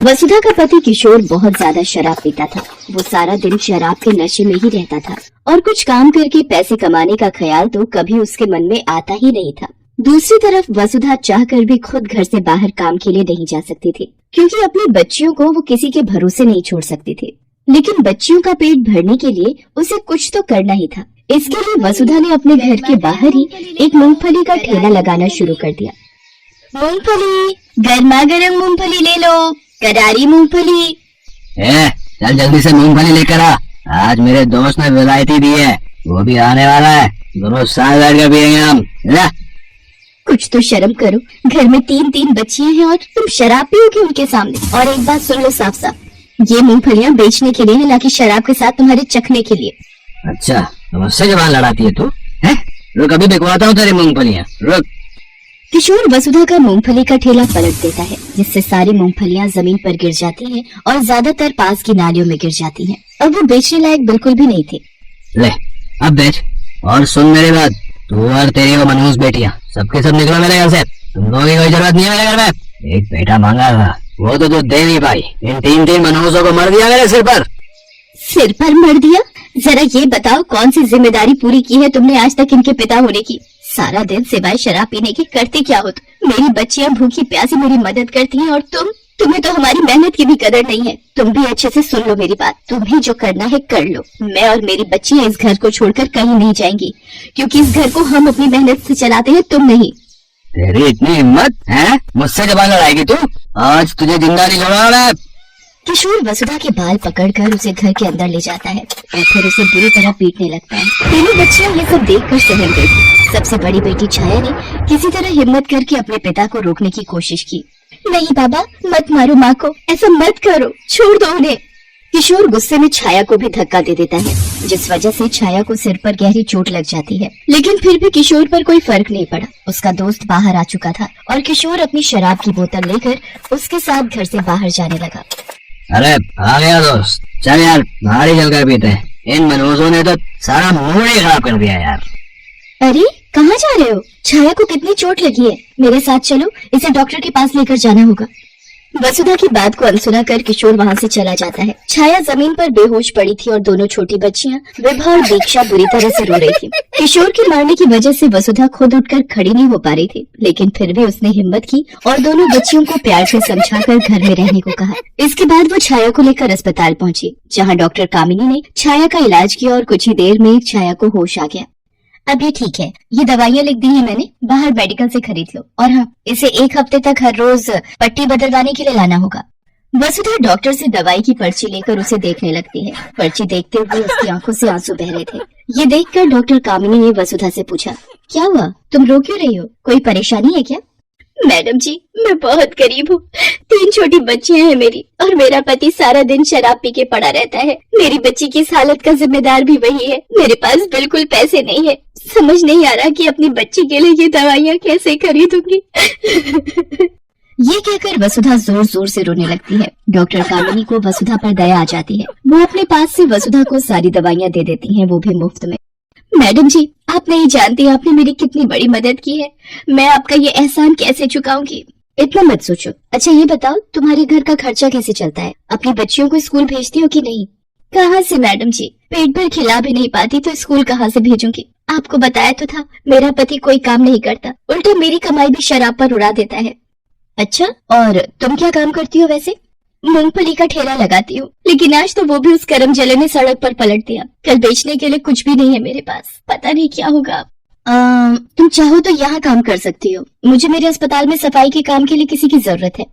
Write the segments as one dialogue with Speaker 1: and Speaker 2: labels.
Speaker 1: वसुधा का पति किशोर बहुत ज्यादा शराब पीता था। वो सारा दिन शराब के नशे में ही रहता था और कुछ काम करके पैसे कमाने का ख्याल तो कभी उसके मन में आता ही नहीं था। दूसरी तरफ वसुधा चाहकर भी खुद घर से बाहर काम के लिए नहीं जा सकती थी, क्योंकि अपनी बच्चियों को वो किसी के भरोसे नहीं छोड़ सकती थी। लेकिन बच्चियों का पेट भरने के लिए उसे कुछ तो करना ही था। इसके लिए वसुधा ने अपने घर के बाहर ही एक मूंगफली का ठेला लगाना शुरू कर दिया। मूंगफली, गर्मा गर्म मूंगफली ले लो, करारी मूंगफली।
Speaker 2: चल जल्दी से मूंगफली लेकर आ। आज मेरे दोस्त ने वैरायटी दी है, वो भी आने वाला है। दोनों साथ बैठ कर पियेंगे हम।
Speaker 1: कुछ तो शर्म करो, घर में 3-3 बच्चियां हैं और तुम शराब पियोगे उनके सामने। और एक बात सुन लो साफ साफ, ये मूंगफलियां बेचने के लिए है, ना कि शराब के साथ तुम्हारे चखने के लिए।
Speaker 2: अच्छा, तो मुझसे जबान लड़ाती है तू? रुक, अभी बिकवाता हूँ तेरी मूंगफलियाँ, रुक।
Speaker 1: किशोर वसुधा का मूंगफली का ठेला पलट देता है, जिससे सारी मूंगफलियां जमीन पर गिर जाती हैं और ज्यादातर पास की नालियों में गिर जाती हैं। अब वो बेचने लायक बिल्कुल भी नहीं थे।
Speaker 2: ले, अब बेच। और सुन मेरी बात, तू और तेरी वो मनहूस बेटियां सबके सब निकलो मेरे घर से। तुम लोगों की कोई जरूरत नहीं है मेरे घर में। एक बेटा मांगा था, वो तो तू दे नहीं पाई। इन 3 मनहूसों को मर दिया मेरे सिर पर।
Speaker 1: सिर पर मर दिया? जरा ये बताओ, कौन सी जिम्मेदारी पूरी की है तुमने आज तक इनके पिता होने की? सारा दिन सिवाय शराब पीने के करते क्या हो तुम? मेरी बच्चियां भूखी प्यासी मेरी मदद करती हैं और तुम्हें तो हमारी मेहनत की भी कदर नहीं है। तुम भी अच्छे से सुन लो मेरी बात, तुम्हें जो करना है कर लो। मैं और मेरी बच्चियां इस घर को छोड़कर कहीं नहीं जाएंगी, क्योंकि इस घर को हम अपनी मेहनत से चलाते हैं, तुम नहीं।
Speaker 2: तेरी इतनी हिम्मत है, मुझसे जबान लड़ाएगी तू? आज तुझे जिंदा नहीं छोड़ूंगा।
Speaker 1: किशोर वसुधा के बाल पकड़कर उसे घर के अंदर ले जाता है और फिर उसे बुरी तरह पीटने लगता है। तीनों बच्चियां ये सब देखकर सहम गई थी। सबसे बड़ी बेटी छाया ने किसी तरह हिम्मत करके अपने पिता को रोकने की कोशिश की। नहीं बाबा, मत मारो माँ को, ऐसा मत करो, छोड़ दो उन्हें। किशोर गुस्से में छाया को भी धक्का दे देता है, जिस वजह से छाया को सिर पर गहरी चोट लग जाती है। लेकिन फिर भी किशोर पर कोई फर्क नहीं पड़ा। उसका दोस्त बाहर आ चुका था और किशोर अपनी शराब की बोतल लेकर उसके साथ घर से बाहर जाने लगा।
Speaker 2: अरे आ गया दोस्त, चल यार बाहर ही चलकर पीते हैं। इन मनहूसों ने तो सारा मूड ही खराब कर दिया यार।
Speaker 1: अरे कहाँ जा रहे हो? छाया को कितनी चोट लगी है, मेरे साथ चलो, इसे डॉक्टर के पास लेकर जाना होगा। वसुधा की बात को अनसुना कर किशोर वहाँ से चला जाता है। छाया जमीन पर बेहोश पड़ी थी और दोनों छोटी बच्चियां विभा और दीक्षा बुरी तरह से रो रही थी। किशोर के मारने की वजह से वसुधा खुद उठकर खड़ी नहीं हो पा रही थी, लेकिन फिर भी उसने हिम्मत की और दोनों बच्चियों को प्यार से समझाकर घर में रहने को कहा। इसके बाद वो छाया को लेकर अस्पताल पहुंची, जहाँ डॉक्टर कामिनी ने छाया का इलाज किया और कुछ ही देर में छाया को होश आ गया। अब ये ठीक है, ये दवाइयाँ लिख दी है मैंने, बाहर मेडिकल से खरीद लो। और हाँ, इसे 1 हफ्ते तक हर रोज पट्टी बदलवाने के लिए लाना होगा। वसुधा डॉक्टर से दवाई की पर्ची लेकर उसे देखने लगती है। पर्ची देखते हुए उसकी आंखों से आंसू बह रहे थे। ये देखकर डॉक्टर कामिनी ने वसुधा से पूछा, क्या हुआ, तुम रो क्यों रही हो, कोई परेशानी है क्या? मैडम जी, मैं बहुत गरीब हूँ, 3 छोटी बच्चियां हैं मेरी, और मेरा पति सारा दिन शराब पी के पड़ा रहता है। मेरी बच्ची की इस हालत का जिम्मेदार भी वही है। मेरे पास बिल्कुल पैसे नहीं है, समझ नहीं आ रहा कि अपनी बच्ची के लिए ये दवाइयाँ कैसे खरीदूंगी। ये कहकर वसुधा जोर जोर से रोने लगती है। डॉक्टर कामिनी को वसुधा पर दया आ जाती है। वो अपने पास से वसुधा को सारी दवाइयाँ दे देती हैं, वो भी मुफ्त में। मैडम जी, आप नहीं जानती आपने मेरी कितनी बड़ी मदद की है, मैं आपका ये एहसान कैसे चुकाऊंगी। इतना मत सोचो। अच्छा ये बताओ, तुम्हारे घर का खर्चा कैसे चलता है? अपनी बच्चियों को स्कूल भेजती हो कि नहीं? कहाँ से मैडम जी, पेट भर खिला भी नहीं पाती तो स्कूल कहाँ से भेजूंगी? आपको बताया तो था, मेरा पति कोई काम नहीं करता, उल्टा मेरी कमाई भी शराब पर उड़ा देता है। अच्छा, और तुम क्या काम करती हो वैसे? मूंगफली का ठेला लगाती हूँ, लेकिन आज तो वो भी उस करम जले ने सड़क पर पलट दिया। कल बेचने के लिए कुछ भी नहीं है मेरे पास, पता नहीं क्या होगा। तुम चाहो तो यहाँ काम कर सकती हो, मुझे मेरे अस्पताल में सफाई के काम के लिए किसी की जरूरत है।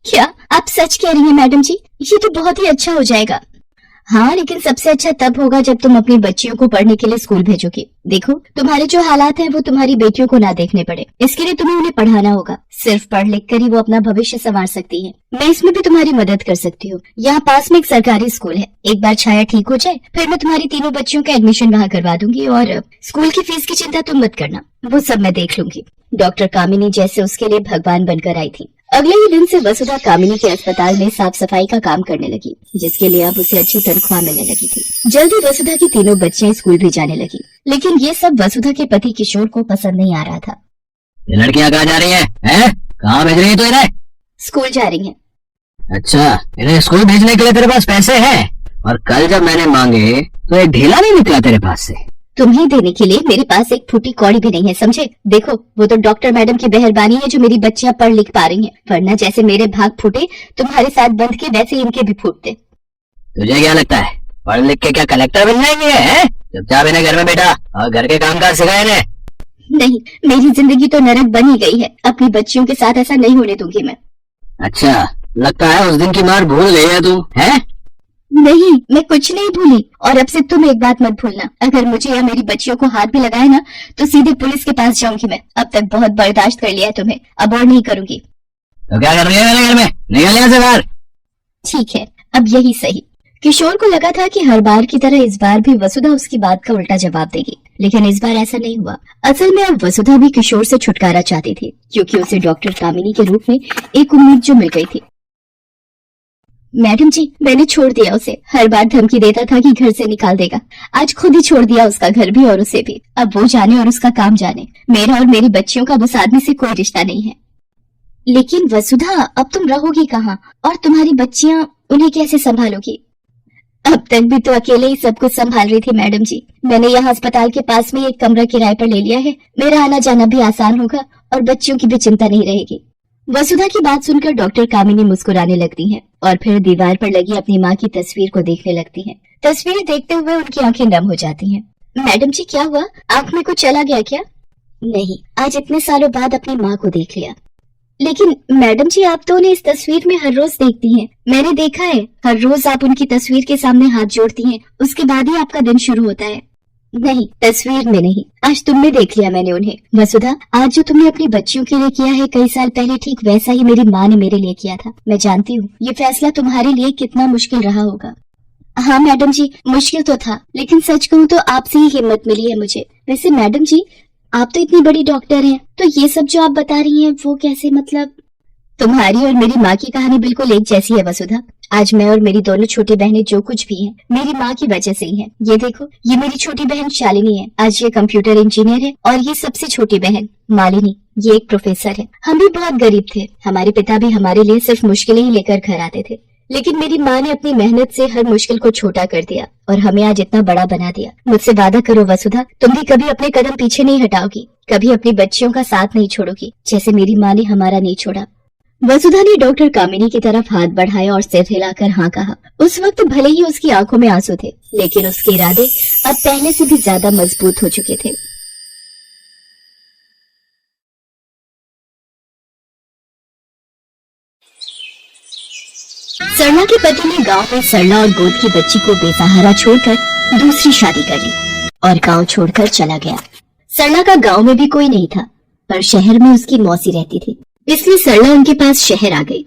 Speaker 1: क्या आप सच कह रही हैं मैडम जी? ये तो बहुत ही अच्छा हो जाएगा। हाँ, लेकिन सबसे अच्छा तब होगा जब तुम अपनी बच्चियों को पढ़ने के लिए स्कूल भेजोगे। देखो, तुम्हारे जो हालात हैं वो तुम्हारी बेटियों को ना देखने पड़े, इसके लिए तुम्हें उन्हें पढ़ाना होगा। सिर्फ पढ़ लिख कर ही वो अपना भविष्य संवार सकती हैं। मैं इसमें भी तुम्हारी मदद कर सकती हूँ। यहाँ पास में एक सरकारी स्कूल है, एक बार छाया ठीक हो जाए फिर मैं तुम्हारी तीनों बच्चियों का एडमिशन वहाँ करवा दूंगी, और स्कूल की फीस की चिंता तुम मत करना, वो सब मैं देख लूंगी। डॉक्टर कामिनी जैसे उसके लिए भगवान बनकर आई थी। अगले ही दिन से वसुधा कामिनी के अस्पताल में साफ सफाई का काम करने लगी, जिसके लिए अब उसे अच्छी तनख्वाह मिलने लगी थी। जल्दी वसुधा की तीनों बच्चियां स्कूल भी जाने लगी, लेकिन ये सब वसुधा के पति किशोर को पसंद नहीं आ रहा था।
Speaker 2: ये लड़कियां कहाँ जा रही हैं? कहाँ भेज रही है तू इन्हें?
Speaker 1: स्कूल जा रही हैं।
Speaker 2: अच्छा, इन्हें स्कूल भेजने के लिए तेरे पास पैसे हैं, और कल जब मैंने मांगे तो एक ढीला नहीं निकला तेरे पास से।
Speaker 1: तुम्हें देने के लिए मेरे पास एक फूटी कौड़ी भी नहीं है, समझे? देखो, वो तो डॉक्टर मैडम की मेहरबानी है जो मेरी बच्चियां पढ़ लिख पा रही हैं, वरना जैसे मेरे भाग फूटे तुम्हारे साथ बंद के, वैसे इनके भी फूटते।
Speaker 2: तुझे क्या लगता है पढ़ लिख के क्या कलेक्टर बन जाएंगे? हैं? चुपचाप इन्हें घर में बैठा और घर के काम काज सिखा इन्हें।
Speaker 1: नहीं, मेरी जिंदगी तो नरक बन ही गई है, अपनी बच्चियों के साथ ऐसा नहीं होने दूंगी मैं।
Speaker 2: अच्छा, लगता है उस दिन की मार भूल गई है तू, हैं?
Speaker 1: नहीं, मैं कुछ नहीं भूली, और अब से तुम एक बात मत भूलना, अगर मुझे या मेरी बच्चियों को हाथ भी लगाए ना तो सीधे पुलिस के पास जाऊंगी मैं। अब तक बहुत बर्दाश्त कर लिया है तुम्हें, अब और नहीं करूंगी।
Speaker 2: तो क्या कर रही है मेरे घर में? निकल यहाँ से बाहर।
Speaker 1: ठीक है, अब यही सही। किशोर को लगा था कि हर बार की तरह इस बार भी वसुधा उसकी बात का उल्टा जवाब देगी, लेकिन इस बार ऐसा नहीं हुआ। असल में अब वसुधा भी किशोर से छुटकारा चाहती थी, क्योंकि उसे डॉक्टर कामिनी के रूप में एक उम्मीद जो मिल गई थी। मैडम जी, मैंने छोड़ दिया उसे, हर बार धमकी देता था कि घर से निकाल देगा, आज खुद ही छोड़ दिया, उसका घर भी और उसे भी। अब वो जाने और उसका काम जाने, मेरा और मेरी बच्चियों का उस आदमी से कोई रिश्ता नहीं है। लेकिन वसुधा, अब तुम रहोगी कहाँ, और तुम्हारी बच्चियां, उन्हें कैसे संभालोगी? अब तक भी तो अकेले ही सब कुछ संभाल रही थी मैडम जी, मैंने यहाँ अस्पताल के पास में एक कमरा किराए पर ले लिया है, मेरा आना जाना भी आसान होगा और बच्चियों की भी चिंता नहीं रहेगी। वसुधा की बात सुनकर डॉक्टर कामिनी मुस्कुराने लगती हैं और फिर दीवार पर लगी अपनी माँ की तस्वीर को देखने लगती हैं। तस्वीर देखते हुए उनकी आंखें नम हो जाती हैं। मैडम जी, क्या हुआ, आंख में कुछ चला गया क्या? नहीं, आज इतने सालों बाद अपनी माँ को देख लिया। लेकिन मैडम जी, आप तो उन्हें इस तस्वीर में हर रोज देखती हैं, मैंने देखा है, हर रोज आप उनकी तस्वीर के सामने हाथ जोड़ती हैं, उसके बाद ही आपका दिन शुरू होता है। नहीं, तस्वीर में नहीं, आज तुम में देख लिया मैंने उन्हें। वसुधा, आज जो तुमने अपनी बच्चियों के लिए किया है, कई साल पहले ठीक वैसा ही मेरी माँ ने मेरे लिए किया था। मैं जानती हूँ ये फैसला तुम्हारे लिए कितना मुश्किल रहा होगा। हाँ मैडम जी, मुश्किल तो था, लेकिन सच कहूँ तो आपसे ही हिम्मत मिली है मुझे। वैसे मैडम जी, आप तो इतनी बड़ी डॉक्टर हैं, तो ये सब जो आप बता रही हैं वो कैसे, मतलब? तुम्हारी और मेरी माँ की कहानी बिल्कुल एक जैसी है वसुधा। आज मैं और मेरी दोनों छोटी बहनें जो कुछ भी हैं, मेरी माँ की वजह से ही हैं। ये देखो, ये मेरी छोटी बहन शालिनी है, आज ये कंप्यूटर इंजीनियर है, और ये सबसे छोटी बहन मालिनी, ये एक प्रोफेसर है। हम भी बहुत गरीब थे, हमारे पिता भी हमारे लिए सिर्फ मुश्किलें ही लेकर घर आते थे, लेकिन मेरी माँ ने अपनी मेहनत से हर मुश्किल को छोटा कर दिया और हमें आज इतना बड़ा बना दिया। मुझसे वादा करो वसुधा, तुम भी कभी अपने कदम पीछे नहीं हटाओगी, कभी अपनी बच्चियों का साथ नहीं छोड़ोगी, जैसे मेरी माँ ने हमारा नहीं छोड़ा। वसुधा ने डॉक्टर कामिनी की तरफ हाथ बढ़ाया और सिर हिलाकर हाँ कहा। उस वक्त भले ही उसकी आंखों में आंसू थे, लेकिन उसके इरादे अब पहले से भी ज्यादा मजबूत हो चुके थे। सरला के पति ने गांव में सरला और गोद की बच्ची को बेसहारा छोड़कर दूसरी शादी कर ली और गांव छोड़कर चला गया। सरला का गांव में भी कोई नहीं था, पर शहर में उसकी मौसी रहती थी, इसलिए सरला उनके पास शहर आ गई।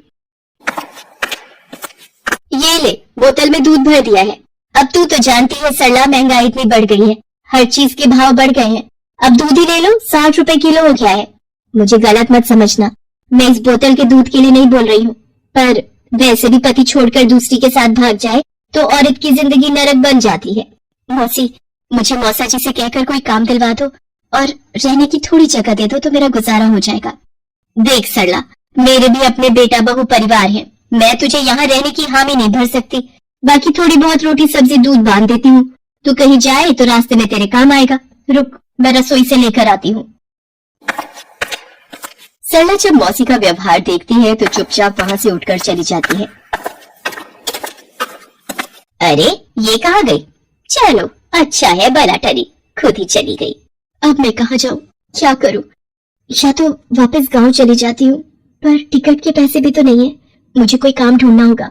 Speaker 1: ये ले, बोतल में दूध भर दिया है। अब तू तो जानती है सरला, महंगाई इतनी बढ़ गई है, हर चीज के भाव बढ़ गए हैं, अब दूध ही ले लो, 60 रुपए किलो हो गया है। मुझे गलत मत समझना, मैं इस बोतल के दूध के लिए नहीं बोल रही हूँ, पर वैसे भी पति छोड़कर दूसरी के साथ भाग जाए तो औरत की जिंदगी नरक बन जाती है। मौसी, मुझे मौसा जी से कहकर कोई काम दिलवा दो और रहने की थोड़ी जगह दे दो तो मेरा गुजारा हो जाएगा। देख सरला, मेरे भी अपने बेटा बहू परिवार है, मैं तुझे यहाँ रहने की हामी नहीं भर सकती, बाकी थोड़ी बहुत रोटी सब्जी दूध बांध देती हूँ, तू कहीं जाए तो रास्ते में तेरे काम आएगा। रुक, मैं रसोई से लेकर आती हूँ। सरला जब मौसी का व्यवहार देखती है तो चुपचाप वहाँ से उठकर चली जाती है। अरे ये कहाँ गई? चलो अच्छा है, भला टरी, खुद ही चली गई। अब मैं कहाँ जाऊँ, क्या करूँ? या तो वापस गांव चली जाती हूँ, पर टिकट के पैसे भी तो नहीं है, मुझे कोई काम ढूंढना होगा।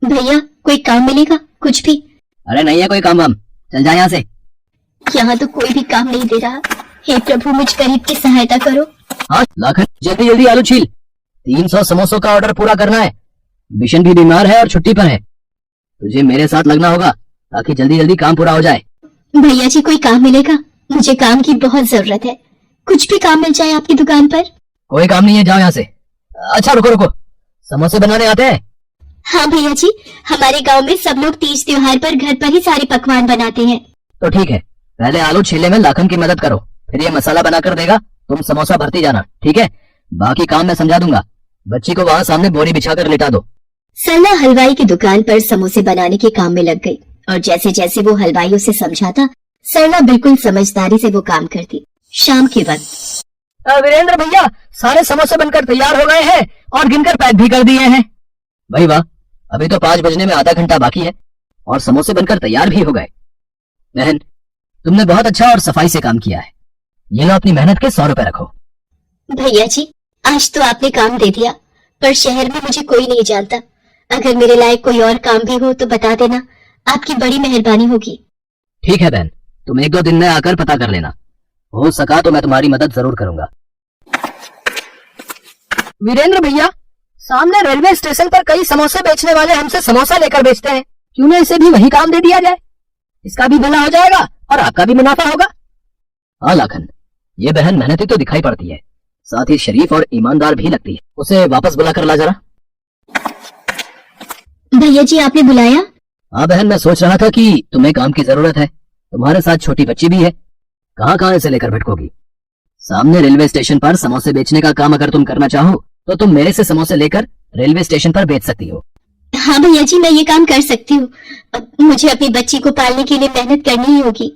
Speaker 1: भैया, कोई काम मिलेगा, कुछ भी?
Speaker 2: अरे नहीं है कोई काम वाम, चल जा यहाँ से।
Speaker 1: यहाँ तो कोई भी काम नहीं दे रहा। हे प्रभु, मुझ गरीब की सहायता करो।
Speaker 2: हाँ लाखन, जल्दी जल्दी आलू छील, 300 समोसों का ऑर्डर पूरा करना है। बिशन भी बीमार है और छुट्टी पर है, तुझे मेरे साथ लगना होगा ताकि जल्दी जल्दी काम पूरा हो जाए।
Speaker 1: भैया जी, कोई काम मिलेगा? मुझे काम की बहुत जरूरत है, कुछ भी काम मिल जाए आपकी दुकान पर।
Speaker 2: कोई काम नहीं है, जाओ यहाँ से। अच्छा रुको रुको, समोसे बनाने आते हैं?
Speaker 1: हाँ भैया जी, हमारे गांव में सब लोग तीज त्योहार पर घर पर ही सारे पकवान बनाते हैं।
Speaker 2: तो ठीक है, पहले आलू छीलने में लाखन की मदद करो, फिर ये मसाला बना कर देगा, तुम समोसा भरती जाना, ठीक है? बाकी काम मैं समझा दूंगा। बच्ची को वहाँ सामने बोरी बिछा कर लिटा दो।
Speaker 1: सरला हलवाई की दुकान पर समोसे बनाने के काम में लग गई और जैसे जैसे वो हलवाई उसे समझाता, सरला बिल्कुल समझदारी से वो काम करती। शाम के वक्त
Speaker 2: वीरेंद्र भैया, सारे समोसे बनकर तैयार हो गए हैं और गिनकर पैक भी कर दिए हैं। भाई वाह, अभी तो 5 बजने में आधा घंटा बाकी है और समोसे बनकर तैयार भी हो गए। बहन, तुमने बहुत अच्छा और सफाई से काम किया है। ये लो अपनी मेहनत के 100 रुपए रखो।
Speaker 1: भैया जी, आज तो आपने काम दे दिया, पर शहर में मुझे कोई नहीं जानता। अगर मेरे लायक कोई और काम भी हो तो बता देना, आपकी बड़ी मेहरबानी होगी।
Speaker 2: ठीक है बहन, तुम 1-2 दिन में आकर पता कर लेना। हो सका तो मैं तुम्हारी मदद जरूर करूंगा। वीरेंद्र भैया, सामने रेलवे स्टेशन पर कई समोसे बेचने वाले हमसे समोसा लेकर बेचते हैं, क्यों न इसे भी वही काम दे दिया जाए? इसका भी भला हो जाएगा और आपका भी मुनाफा होगा। हाँ लाखन, ये बहन मेहनती तो दिखाई पड़ती है, साथ ही शरीफ और ईमानदार भी लगती है। उसे वापस बुलाकर ला जरा।
Speaker 1: भैया जी, आपने बुलाया?
Speaker 2: हाँ बहन, मैं सोच रहा था कि तुम्हें काम की जरूरत है, तुम्हारे साथ छोटी बच्ची भी है, कहाँ कहाँ इसे लेकर भटकोगी। सामने रेलवे स्टेशन पर समोसे बेचने का काम अगर तुम करना चाहो तो तुम मेरे से समोसे लेकर रेलवे स्टेशन पर बेच सकती हो।
Speaker 1: हाँ भैया जी, मैं ये काम कर सकती हूँ। मुझे अपनी बच्ची को पालने के लिए मेहनत करनी ही होगी।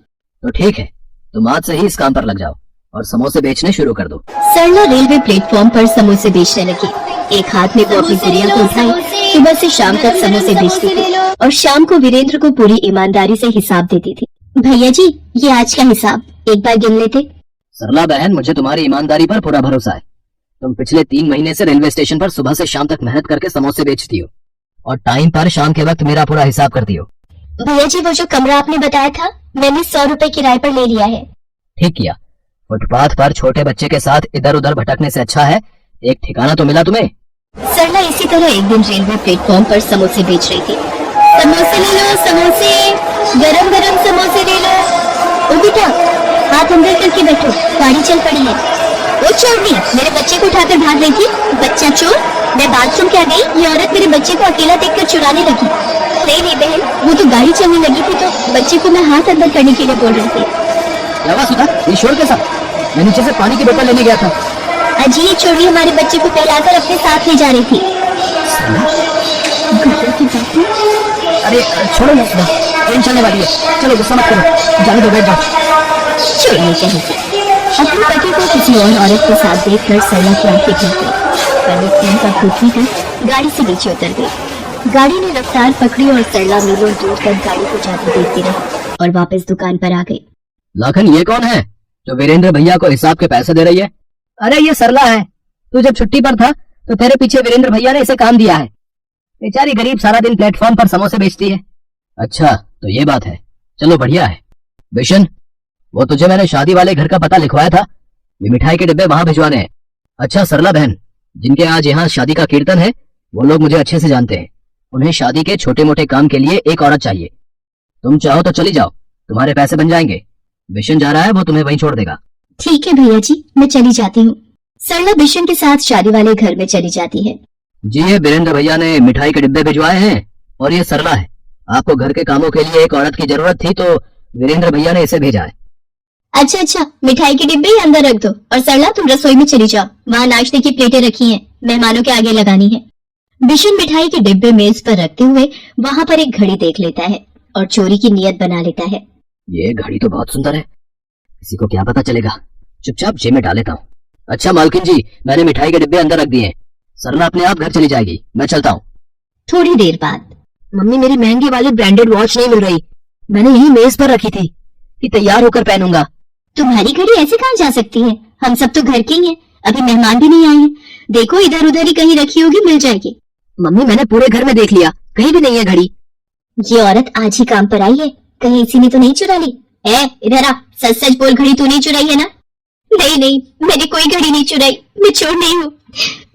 Speaker 2: तो ठीक है, तुम आज से ही इस काम पर लग जाओ और समोसे बेचने शुरू कर दो।
Speaker 1: सरला रेलवे प्लेटफॉर्म पर समोसे बेचने लगी। एक हाथ में वो अपनी गुड़िया को उठाई, सुबह से शाम तक समोसे बेचती थी और शाम को वीरेंद्र को पूरी ईमानदारी से हिसाब देती थी। भैया जी, ये आज का हिसाब एक बार गिन लेते।
Speaker 2: सरला बहन, मुझे तुम्हारी ईमानदारी पर पूरा भरोसा है। तुम पिछले 3 महीने से रेलवे स्टेशन पर सुबह से शाम तक मेहनत करके समोसे बेचती हो और टाइम पर शाम के वक्त मेरा पूरा हिसाब करती हो।
Speaker 1: भैया जी, वो जो कमरा आपने बताया था, मैंने 100 रुपए किराए पर ले लिया है।
Speaker 2: ठीक किया। फुटपाथ पर छोटे बच्चे के साथ इधर उधर भटकने से अच्छा है एक ठिकाना तो मिला तुम्हें।
Speaker 1: सरला इसी तरह एक दिन रेलवे प्लेटफॉर्म पर समोसे बेच रही थी। समोसे ले लो, समोसे, गरम गरम समोसे ले लो। ओ बेटा, हाथ अंदर करके बैठो, गाड़ी चल पड़ी है। वो चोरनी मेरे बच्चे को उठाकर भाग रही थी। बच्चा चोर, मैं बाथरूम क्या गई, ये औरत मेरे बच्चे को अकेला देखकर चुराने लगी। नहीं बहन, वो तो गाड़ी चलने लगी थी तो बच्चे को मैं हाथ अंदर करने के लिए बोल रही थी।
Speaker 2: क्या सुधा, ये शोर कैसा? मैं नीचे से पानी की बोतल लेने गया था।
Speaker 1: अजी, ये चोरी हमारे बच्चे को फैलाकर अपने साथ ले जा रही थी।
Speaker 2: अरे छोड़ो ना सुधा, ट्रेन चलने वाली है, चलो गुस्सा मत करो, जाने दो, बैठ जाओ।
Speaker 1: चोरनी चाहिए। अपने पति को किसी और औरत के साथ देखकर सरला की आंखें खुल गई, पर वो ट्रेन का खुद कर गाड़ी से नीचे उतर गई। गाड़ी ने रफ्तार पकड़ी और सरला मीलों दूर तक गाड़ी को जाती देखती रही और वापस दुकान पर आ गई।
Speaker 2: लाखन, ये कौन है जो वीरेंद्र भैया को हिसाब के पैसे दे रही है? अरे ये सरला है। तू जब छुट्टी पर था तो तेरे पीछे वीरेंद्र भैया ने इसे काम दिया है। बेचारी गरीब सारा दिन प्लेटफॉर्म पर समोसे बेचती है। अच्छा, तो ये बात है, चलो बढ़िया है। बिशन, वो तुझे मैंने शादी वाले घर का पता लिखवाया था, ये मिठाई के डिब्बे वहां भिजवाने हैं। अच्छा सरला बहन, जिनके आज यहाँ शादी का कीर्तन है वो लोग मुझे अच्छे से जानते हैं। उन्हें शादी के छोटे मोटे काम के लिए एक औरत चाहिए। तुम चाहो तो चली जाओ, तुम्हारे पैसे बन जाएंगे। बिशन जा रहा है, वो तुम्हें वहीं छोड़ देगा।
Speaker 1: ठीक है भैया जी, मैं चली जाती हूँ। सरला बिशन के साथ शादी वाले घर में चली जाती है।
Speaker 2: जी, ये वीरेंद्र भैया ने मिठाई के डिब्बे भिजवाए हैं और ये सरला है। आपको घर के कामों के लिए एक औरत की जरूरत थी तो वीरेंद्र भैया ने इसे भेजा है।
Speaker 1: अच्छा, मिठाई के डिब्बे ही अंदर रख दो और सरला तुम रसोई में चली जाओ, वहाँ नाश्ते की प्लेटें रखी हैं, मेहमानों के आगे लगानी है। बिशन मिठाई के डिब्बे मेज पर रखते हुए वहाँ पर एक घड़ी देख लेता है और चोरी की नीयत बना लेता है।
Speaker 2: ये घड़ी तो बहुत सुंदर है, किसी को क्या पता चलेगा, चुपचाप जेब में डाल लेता हूँ। अच्छा मालकिन जी, मैंने मिठाई के डिब्बे अंदर रख दिए हैं, सरला अपने आप घर चली जाएगी, मैं चलता हूँ।
Speaker 1: थोड़ी देर बाद,
Speaker 2: मम्मी मेरी महंगी वाली ब्रांडेड वॉच नहीं मिल रही, मैंने यही मेज पर रखी थी कि तैयार होकर पहनूंगा।
Speaker 1: तुम्हारी घड़ी ऐसे कहाँ जा सकती है, हम सब तो घर के ही हैं, अभी मेहमान भी नहीं आए हैं। देखो इधर उधर ही कहीं रखी होगी, मिल जाएगी।
Speaker 2: मम्मी मैंने पूरे घर में देख लिया, कहीं भी नहीं है घड़ी।
Speaker 1: ये औरत आज ही काम पर आई है, कहीं इसी ने तो नहीं चुरा ली? इधर आ, सच सच बोल, घड़ी तूने चुराई है ना? नहीं, मैंने कोई घड़ी नहीं चुराई, मैं चोर नहीं हूँ।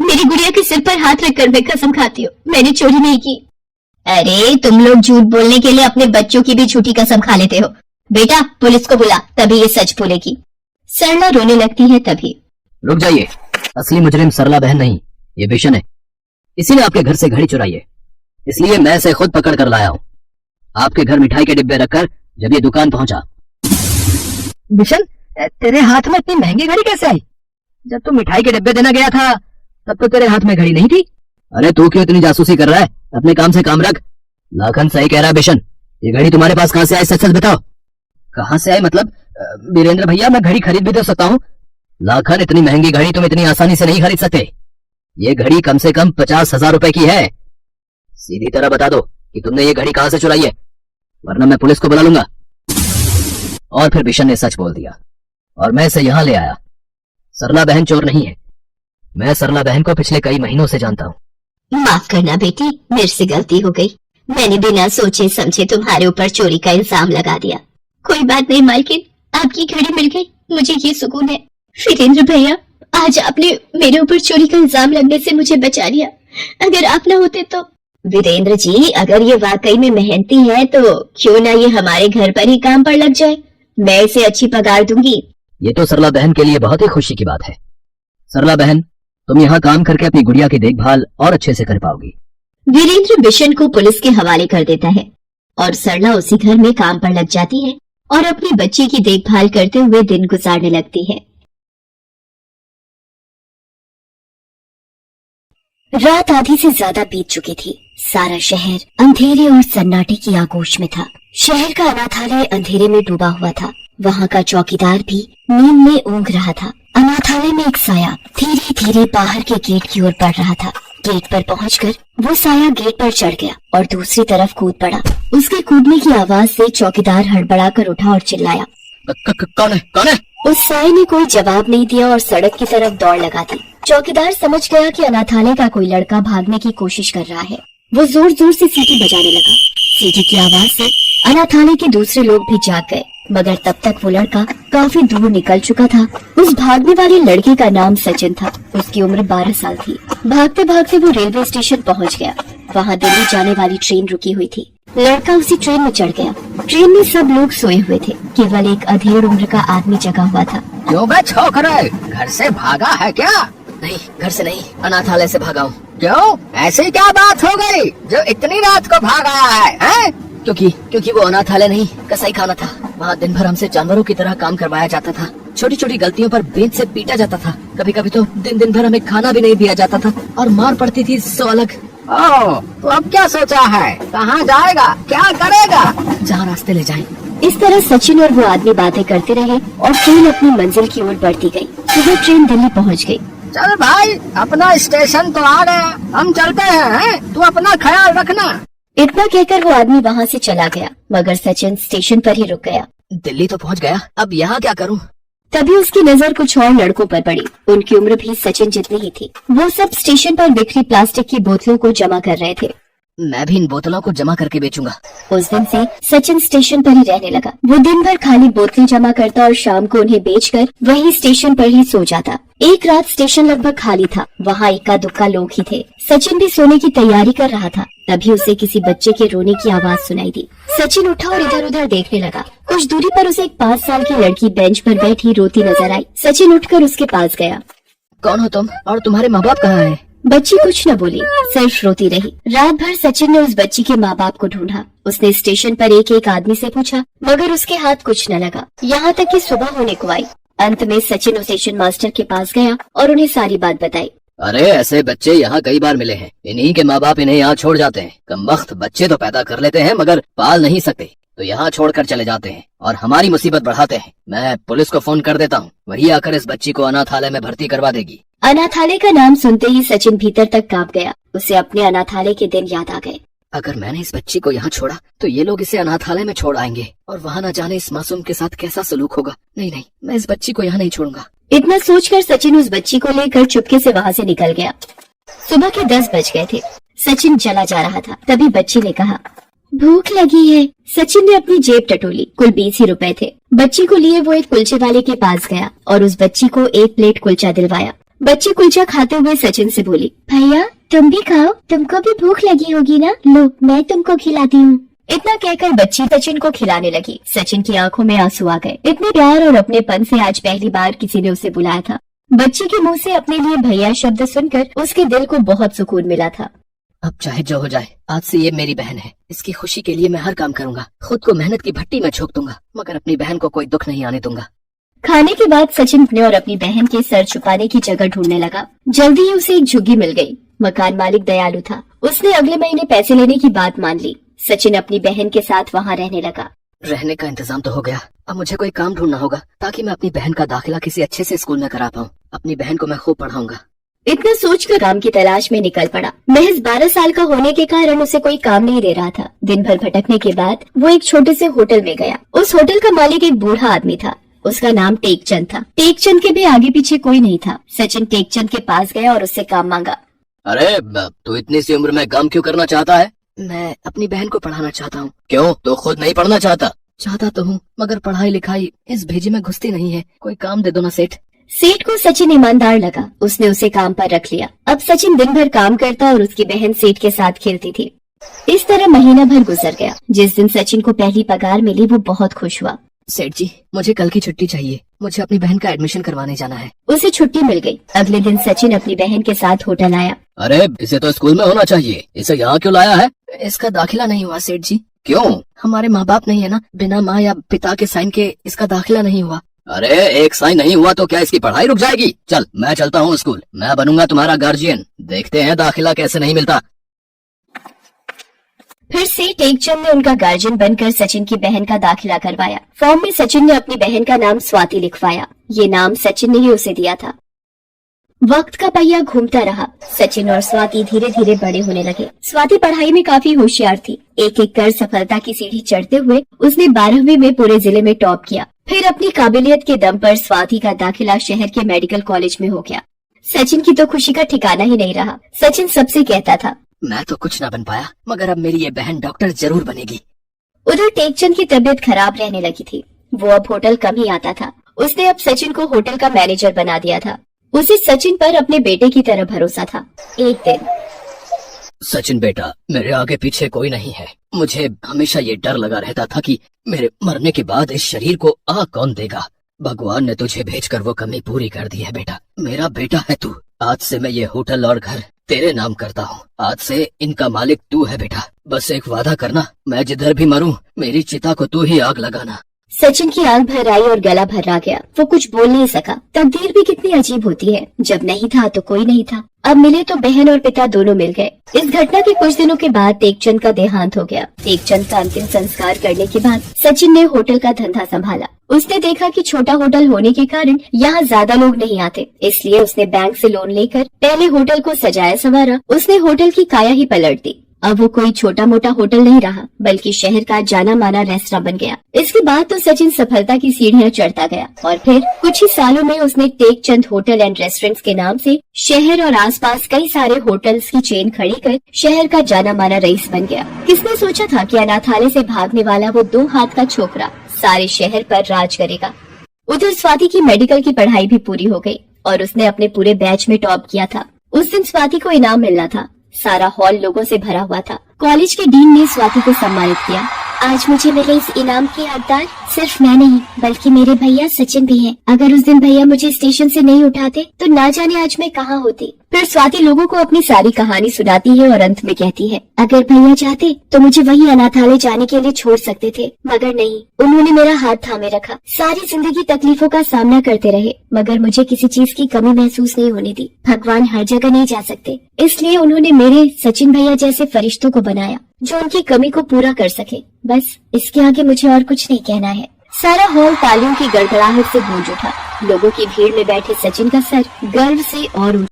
Speaker 1: मेरी गुड़िया के सिर पर हाथ रखकर मैं कसम खाती हूँ, मैंने चोरी नहीं की। अरे तुम लोग झूठ बोलने के लिए अपने बच्चों की भी झूठी कसम खा लेते हो। बेटा, पुलिस को बुला, तभी ये सच बोलेगी। सरला रोने लगती है तभी।
Speaker 2: रुक जाइए, असली मुजरिम सरला बहन नहीं, ये बिशन है। इसी ने आपके घर से घड़ी चुराई है, इसलिए मैं इसे खुद पकड़ कर लाया हूँ। आपके घर मिठाई के डिब्बे रखकर जब ये दुकान पहुंचा। बिशन, तेरे हाथ में इतनी महंगी घड़ी कैसे आई? जब तू मिठाई के डिब्बे देना गया था तब तो तेरे हाथ में घड़ी नहीं थी। अरे तू क्यों इतनी जासूसी कर रहा है? अपने काम से काम रख। लाखन सही कह रहा है बिशन, ये घड़ी तुम्हारे पास कहाँ से आई? सच सच बताओ। कहाँ से आई मतलब? वीरेंद्र भैया मैं घड़ी खरीद भी तो सकता हूँ। लाखन इतनी महंगी घड़ी तुम इतनी आसानी से नहीं खरीद सकते। ये घड़ी कम से कम 50,000 रुपए की है। सीधी तरह बता दो कि तुमने ये घड़ी कहाँ से चुराई है, वरना मैं पुलिस को बुला लूंगा। और फिर बिशन ने सच बोल दिया और मैं इसे यहाँ ले आया। सरला बहन चोर नहीं है। मैं सरला बहन को पिछले कई महीनों से जानता हूँ।
Speaker 1: माफ करना बेटी, मेरे से गलती हो गई। मैंने बिना सोचे समझे तुम्हारे ऊपर चोरी का इल्जाम लगा दिया। कोई बात नहीं मालकिन, आपकी घड़ी मिल गई, मुझे ये सुकून है। वीरेंद्र भैया, आज आपने मेरे ऊपर चोरी का इल्जाम लगने से मुझे बचा लिया। अगर आप न होते तो। वीरेंद्र जी, अगर ये वाकई में मेहनती है तो क्यों ना ये हमारे घर पर ही काम पर लग जाए। मैं इसे अच्छी पगार दूंगी।
Speaker 2: ये तो सरला बहन के लिए बहुत ही खुशी की बात है। सरला बहन, तुम यहाँ काम करके अपनी गुड़िया की देखभाल और अच्छे से कर पाओगी।
Speaker 1: वीरेंद्र बिशन को पुलिस के हवाले कर देता है और सरला उसी घर में काम पर लग जाती है और अपनी बच्ची की देखभाल करते हुए दिन गुजारने लगती है। रात आधी से ज्यादा बीत चुकी थी। सारा शहर अंधेरे और सन्नाटे की आगोश में था। शहर का अनाथालय अंधेरे में डूबा हुआ था। वहाँ का चौकीदार भी नींद में ऊँघ रहा था। अनाथालय में एक साया धीरे धीरे बाहर के गेट की ओर बढ़ रहा था। गेट पर पहुंचकर वो साया गेट पर चढ़ गया और दूसरी तरफ कूद पड़ा। उसके कूदने की आवाज से चौकीदार हड़बड़ाकर उठा और चिल्लाया,
Speaker 2: कौन है? कौन है?
Speaker 1: उस साये ने कोई जवाब नहीं दिया और सड़क की तरफ दौड़ लगा दी। चौकीदार समझ गया कि अनाथालय का कोई लड़का भागने की कोशिश कर रहा है। वो जोर जोर से सीटी बजाने लगा। सीटी की आवाज से अनाथालय के दूसरे लोग भी जाग गए, मगर तब तक वो लड़का काफी दूर निकल चुका था। उस भागने वाले लड़के का नाम सचिन था। उसकी उम्र 12 साल थी। भागते भागते वो रेलवे स्टेशन पहुंच गया। वहाँ दिल्ली जाने वाली ट्रेन रुकी हुई थी। लड़का उसी ट्रेन में चढ़ गया। ट्रेन में सब लोग सोए हुए थे। केवल एक अधेड़ उम्र का आदमी जगा हुआ था।
Speaker 2: क्यों बे छोकरे, घर से भागा है क्या? नहीं, घर से नहीं, अनाथालय से भागा हूँ। क्यों? ऐसी क्या बात हो गई जो इतनी रात को भाग आया है? क्योंकि वो अनाथालय नहीं, कसाई खाना था। वहाँ दिन भर हमसे जानवरों की तरह काम करवाया जाता था। छोटी छोटी गलतियों पर बेंच से पीटा जाता था। कभी कभी तो दिन भर हमें खाना भी नहीं दिया जाता था और मार पड़ती थी सो अलग। ओह, तो अब क्या सोचा है? कहाँ जाएगा? क्या करेगा? जहाँ रास्ते ले जाए।
Speaker 1: इस तरह सचिन और वो आदमी बातें करते रहे और ट्रेन अपनी मंजिल की ओर बढ़ती गई। सुबह ट्रेन दिल्ली पहुंच गई।
Speaker 2: चल भाई, अपना स्टेशन तो आ गया, हम चलते हैं, तू अपना ख्याल रखना।
Speaker 1: इतना कहकर वो आदमी वहाँ से चला गया, मगर सचिन स्टेशन पर ही रुक गया।
Speaker 2: दिल्ली तो पहुंच गया, अब यहाँ क्या करूँ?
Speaker 1: तभी उसकी नजर कुछ और लड़कों पर पड़ी। उनकी उम्र भी सचिन जितनी ही थी। वो सब स्टेशन पर बिखरी प्लास्टिक की बोतलों को जमा कर रहे थे।
Speaker 2: मैं भी इन बोतलों को जमा करके बेचूंगा।
Speaker 1: उस दिन से सचिन स्टेशन पर ही रहने लगा। वो दिन भर खाली बोतलें जमा करता और शाम को उन्हें बेचकर वही स्टेशन पर ही सो जाता। एक रात स्टेशन लगभग खाली था। वहाँ इक्का दुक्का लोग ही थे। सचिन भी सोने की तैयारी कर रहा था। तभी उसे किसी बच्चे के रोने की आवाज सुनाई दी। सचिन उठा और इधर उधर देखने लगा। कुछ दूरी पर उसे एक 5 साल की लड़की बेंच पर बैठी रोती नजर आई। सचिन उठकर उसके पास गया।
Speaker 2: कौन हो तुम और तुम्हारे माँ बाप कहाँ हैं?
Speaker 1: बच्ची कुछ न बोली, सिर्फ रोती रही। रात भर सचिन ने उस बच्ची के माँ बाप को ढूंढा। उसने स्टेशन पर एक एक आदमी से पूछा, मगर उसके हाथ कुछ न लगा। यहाँ तक कि सुबह होने को आई। अंत में सचिन उस स्टेशन मास्टर के पास गया और उन्हें सारी बात बताई।
Speaker 2: अरे ऐसे बच्चे यहाँ कई बार मिले हैं। इन्हीं के माँ बाप इन्हें यहाँ छोड़ जाते हैं। कमबख्त बच्चे तो पैदा कर लेते हैं मगर पाल नहीं सकते, तो यहाँ छोड़कर चले जाते हैं और हमारी मुसीबत बढ़ाते हैं। मैं पुलिस को फोन कर देता हूँ, वही आकर इस बच्ची को अनाथालय में भर्ती करवा देगी।
Speaker 1: अनाथालय का नाम सुनते ही सचिन भीतर तक कांप गया। उसे अपने अनाथालय के दिन याद आ गए।
Speaker 2: अगर मैंने इस बच्ची को यहाँ छोड़ा तो ये लोग इसे अनाथालय में छोड़ आएंगे और वहाँ न जाने इस मासूम के साथ कैसा सलूक होगा। नहीं, मैं इस बच्ची को यहाँ नहीं छोड़ूंगा।
Speaker 1: इतना सोचकर सचिन उस बच्ची को लेकर चुपके से वहाँ से निकल गया। सुबह के 10 बज गए थे। सचिन चला जा रहा था, तभी बच्ची ने कहा, भूख लगी है। सचिन ने अपनी जेब टटोली। कुल 20 ही रुपए थे। बच्ची को लिए वो एक कुलचे वाले के पास गया और उस बच्ची को 1 प्लेट कुलचा दिलवाया। बच्ची कुलचा खाते हुए सचिन से बोली, भैया तुम भी खाओ, तुमको भी भूख लगी होगी ना, लो मैं तुमको खिलाती हूँ। इतना कहकर बच्ची सचिन को खिलाने लगी। सचिन की आंखों में आंसू आ गए। इतने प्यार और अपनेपन से आज पहली बार किसी ने उसे बुलाया था। बच्ची के मुंह से अपने लिए भैया शब्द सुनकर उसके दिल को बहुत सुकून मिला था।
Speaker 2: अब चाहे जो हो जाए, आज से ये मेरी बहन है। इसकी खुशी के लिए मैं हर काम करूंगा। खुद को मेहनत की भट्टी में झोंक दूंगा, मगर अपनी बहन को कोई दुख नहीं आने दूंगा।
Speaker 1: खाने के बाद सचिन अपने और अपनी बहन के सर छुपाने की जगह ढूंढने लगा। जल्दी ही उसे एक झुग्गी मिल गई। मकान मालिक दयालु था। उसने अगले महीने पैसे लेने की बात मान ली। सचिन अपनी बहन के साथ वहाँ रहने लगा।
Speaker 2: रहने का इंतजाम तो हो गया, अब मुझे कोई काम ढूंढना होगा ताकि मैं अपनी बहन का दाखिला किसी अच्छे से स्कूल में करा पाऊँ। अपनी बहन को मैं खूब पढ़ाऊंगा।
Speaker 1: इतना सोचकर काम की तलाश में निकल पड़ा। महज 12 साल का होने के कारण उसे कोई काम नहीं दे रहा था। दिन भर भटकने के बाद वो एक छोटे से होटल में गया। उस होटल का मालिक एक बूढ़ा आदमी था। उसका नाम टेकचंद था। टेकचंद के भी आगे पीछे कोई नहीं था। सचिन टेकचंद के पास गया और उससे काम मांगा।
Speaker 2: अरे तू इतनी सी उम्र में काम क्यों करना चाहता है? मैं अपनी बहन को पढ़ाना चाहता हूँ। क्यों, तो खुद नहीं पढ़ना चाहता? चाहता तो हूँ, मगर पढ़ाई लिखाई इस भेजे में घुसती नहीं है। कोई काम दे दो ना सेठ।
Speaker 1: सेठ को सचिन ईमानदार लगा। उसने उसे काम पर रख लिया। अब सचिन दिन भर काम करता और उसकी बहन सेठ के साथ खेलती थी। इस तरह महीना भर गुजर गया। जिस दिन सचिन को पहली पगार मिली वो बहुत खुश हुआ।
Speaker 2: सेठ जी, मुझे कल की छुट्टी चाहिए। मुझे अपनी बहन का एडमिशन करवाने जाना है।
Speaker 1: उसे छुट्टी मिल गई। अगले दिन सचिन अपनी बहन के साथ होटल आया।
Speaker 2: अरे इसे तो स्कूल में होना चाहिए, इसे यहाँ क्यों लाया है? इसका दाखिला नहीं हुआ सेठ जी। क्यों? हमारे माँ बाप नहीं है ना, बिना माँ या पिता के साइन के इसका दाखिला नहीं हुआ। अरे एक साइन नहीं हुआ तो क्या इसकी पढ़ाई रुक जाएगी? चल मैं चलता हूँ स्कूल, मैं बनूंगा तुम्हारा गार्जियन। देखते हैं दाखिला कैसे नहीं मिलता।
Speaker 1: फिर से टेकचंद ने उनका गार्जियन बनकर सचिन की बहन का दाखिला करवाया। फॉर्म में सचिन ने अपनी बहन का नाम स्वाति लिखवाया। ये नाम सचिन ने ही उसे दिया था। वक्त का पहिया घूमता रहा। सचिन और स्वाति धीरे धीरे बड़े होने लगे। स्वाति पढ़ाई में काफी होशियार थी। एक एक कर सफलता की सीढ़ी चढ़ते हुए उसने 12वीं में पूरे जिले में टॉप किया। फिर अपनी काबिलियत के दम पर स्वाति का दाखिला शहर के मेडिकल कॉलेज में हो गया। सचिन की तो खुशी का ठिकाना ही नहीं रहा। सचिन सबसे कहता था,
Speaker 2: मैं तो कुछ ना बन पाया, मगर अब मेरी ये बहन डॉक्टर जरूर बनेगी।
Speaker 1: उधर टेकचंद की तबीयत खराब रहने लगी थी। वो अब होटल कम ही आता था। उसने अब सचिन को होटल का मैनेजर बना दिया था। उसे सचिन पर अपने बेटे की तरह भरोसा था। एक दिन,
Speaker 2: सचिन बेटा, मेरे आगे पीछे कोई नहीं है। मुझे हमेशा ये डर लगा रहता था कि मेरे मरने के बाद इस शरीर को कौन देगा। भगवान ने तुझे भेजकर वो कमी पूरी कर दी है बेटा। मेरा बेटा है तू। आज से मैं ये होटल और घर तेरे नाम करता हूँ। आज से इनका मालिक तू है बेटा। बस एक वादा करना, मैं जिधर भी मरूं मेरी चिता को तू ही आग लगाना।
Speaker 1: सचिन की आंख भर आई और गला भर आ गया। वो कुछ बोल नहीं सका। तकदीर भी कितनी अजीब होती है। जब नहीं था तो कोई नहीं था, अब मिले तो बहन और पिता दोनों मिल गए। इस घटना के कुछ दिनों के बाद टेकचंद का देहांत हो गया। टेकचंद का अंतिम संस्कार करने के बाद सचिन ने होटल का धंधा संभाला। उसने देखा कि छोटा होटल होने के कारण यहाँ ज्यादा लोग नहीं आते, इसलिए उसने बैंक से लोन लेकर पहले होटल को सजाया संवारा। उसने होटल की काया ही पलट दी। अब वो कोई छोटा मोटा होटल नहीं रहा, बल्कि शहर का जाना माना रेस्टोरेंट बन गया। इसके बाद तो सचिन सफलता की सीढ़ियां चढ़ता गया और फिर कुछ ही सालों में उसने टेकचंद होटल एंड रेस्टोरेंट्स के नाम से शहर और आसपास कई सारे होटल्स की चेन खड़ी कर शहर का जाना माना रईस बन गया। किसने सोचा था कि अनाथालय से भागने वाला वो 2 हाथ का छोकरा सारे शहर पर राज करेगा। उधर स्वाति की मेडिकल की पढ़ाई भी पूरी हो गई और उसने अपने पूरे बैच में टॉप किया था। उस दिन स्वाति को इनाम मिलना था। सारा हॉल लोगों से भरा हुआ था। कॉलेज के डीन ने स्वाति को सम्मानित किया। आज मुझे मिले इस इनाम के हकदार सिर्फ मैं नहीं, बल्कि मेरे भैया सचिन भी हैं। अगर उस दिन भैया मुझे स्टेशन से नहीं उठाते तो ना जाने आज मैं कहाँ होती। फिर स्वाति लोगों को अपनी सारी कहानी सुनाती है और अंत में कहती है, अगर भैया चाहते तो मुझे वही अनाथालय जाने के लिए छोड़ सकते थे, मगर नहीं, उन्होंने मेरा हाथ थामे रखा। सारी जिंदगी तकलीफों का सामना करते रहे, मगर मुझे किसी चीज की कमी महसूस नहीं होने दी। भगवान हर जगह नहीं जा सकते, इसलिए उन्होंने मेरे सचिन भैया जैसे फरिश्तों को बनाया जो उनकी कमी को पूरा कर सके। बस इसके आगे मुझे और कुछ नहीं कहना है। सारा हॉल तालियों की गड़गड़ाहट से गूंज उठा। लोगों की भीड़ में बैठे सचिन का सर गर्व से और